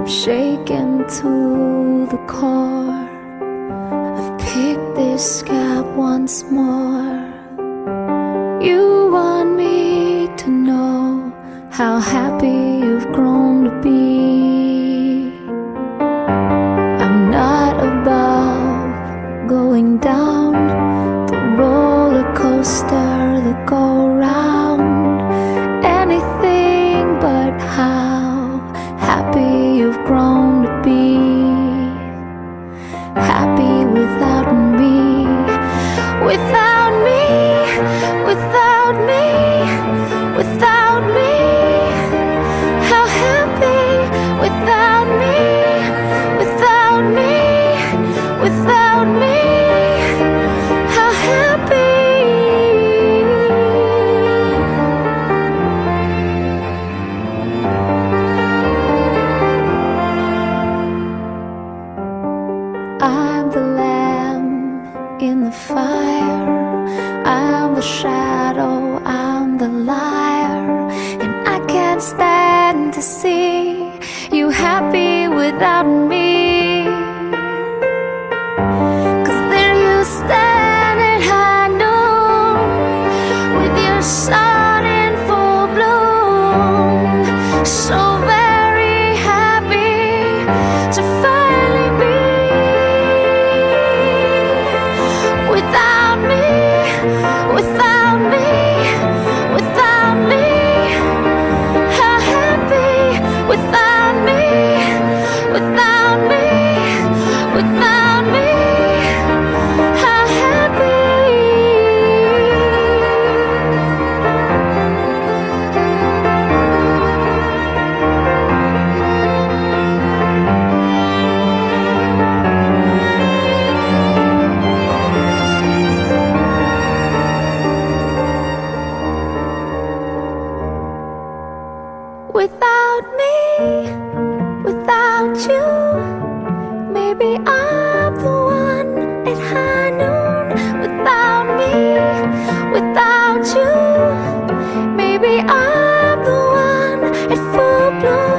shaken to the core. I've picked this scab once more. You want me to know how happy you've grown to be. I'm not above going down the roller coaster that go round. Anything but how happy you've grown to be. Happy without me, without me, without me, without me. How happy without me, without me, without me. How happy. I'm the lamb in the fire, I'm the shadow, I'm the liar, and I can't stand to see you happy without me. 'Cause there you stand at high noon with your sun in full bloom, so very happy to finally be without me, without me, without me. How happy without me, without me, without me. How happy. Without me, without you, maybe I'm the one at high noon. Without me, without you, maybe I'm the one at full bloom.